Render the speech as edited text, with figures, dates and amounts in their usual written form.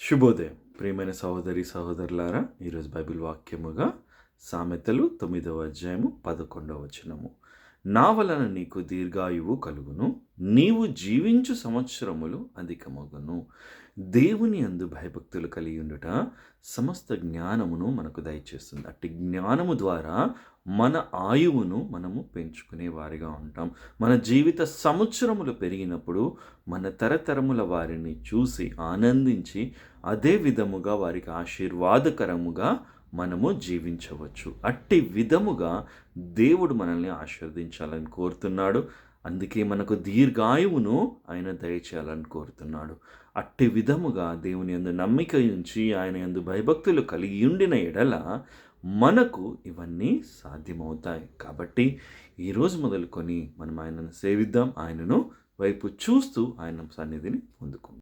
శుభోదయం ప్రియమైన సహోదరి సహోదరులారా, ఈరోజు బైబిల్ వాక్యముగా సామెతలు 9వ అధ్యాయము 11వ వచనము. నా వలన నీకు దీర్ఘాయువు కలుగును, నీవు జీవించు సంవత్సరములు అధికమగును. దేవుని యందు భయభక్తులు కలిగి ఉండుట సమస్త జ్ఞానమును మనకు దయచేస్తుంది. అట్టి జ్ఞానము ద్వారా మన ఆయువును మనము పెంచుకునే వారిగా ఉంటాం. మన జీవిత సంవత్సరములు పెరిగినప్పుడు మన తరతరముల వారిని చూసి ఆనందించి అదే విధముగా వారికి ఆశీర్వాదకరముగా మనము జీవించవచ్చు. అట్టి విధముగా దేవుడు మనల్ని ఆశీర్వదించాలని కోరుతున్నాడు. అందుకే మనకు దీర్ఘాయువును ఆయన దయచేయాలని కోరుతున్నాడు. అట్టి విధముగా దేవుని యందు నమ్మిక ఉంచి ఆయన యందు భయభక్తులు కలిగి ఉండిన ఎడల మనకు ఇవన్నీ సాధ్యమవుతాయి. కాబట్టి ఈరోజు మొదలుకొని మనం ఆయనను సేవిద్దాం, ఆయనను వైపు చూస్తూ ఆయన సన్నిధిని పొందుకుందాం.